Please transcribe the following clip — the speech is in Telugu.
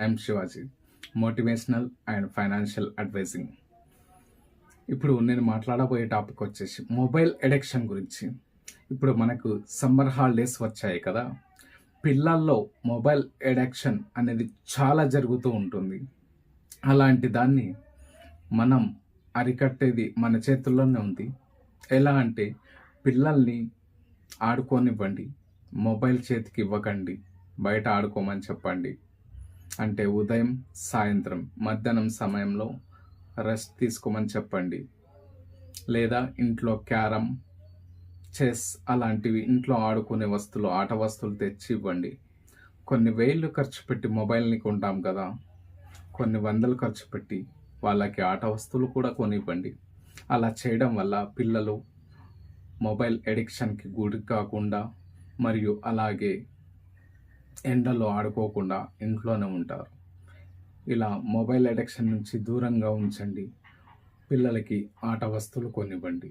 I'm Shivaji, motivational and financial advising. ఇప్పుడు నేను మాట్లాడబోయే టాపిక్ వచ్చేసి మొబైల్ అడిక్షన్ గురించి. ఇప్పుడు మనకు సమ్మర్ హాలిడేస్ వచ్చాయి కదా, పిల్లల్లో మొబైల్ అడిక్షన్ అనేది చాలా జరుగుతూ ఉంటుంది. అలాంటి దాన్ని మనం అరికట్టేది మన చేతుల్లోనే ఉంది. ఎలా అంటే, పిల్లల్ని ఆడుకోనివ్వండి, మొబైల్ చేతికి ఇవ్వకండి, బయట ఆడుకోమని చెప్పండి. అంటే ఉదయం, సాయంత్రం, మధ్యాహ్నం సమయంలో రెస్ట్ తీసుకోమని చెప్పండి. లేదా ఇంట్లో క్యారమ్, చెస్ అలాంటివి ఇంట్లో ఆడుకునే వస్తువులు, ఆట వస్తువులు తెచ్చి ఇవ్వండి. కొన్ని వేలు ఖర్చు పెట్టి మొబైల్ని కొంటాం కదా, కొన్ని వందలు ఖర్చు పెట్టి వాళ్ళకి ఆట వస్తువులు కూడా కొనివ్వండి. అలా చేయడం వల్ల పిల్లలు మొబైల్ అడిక్షన్కి గురి కాకుండా, మరియు అలాగే ఎండలో ఆడుకోకుండా ఇంట్లోనే ఉంటారు. ఇలా మొబైల్ అడిక్షన్ నుంచి దూరంగా ఉంచండి. పిల్లలకి ఆట వస్తువులు కొనివ్వండి.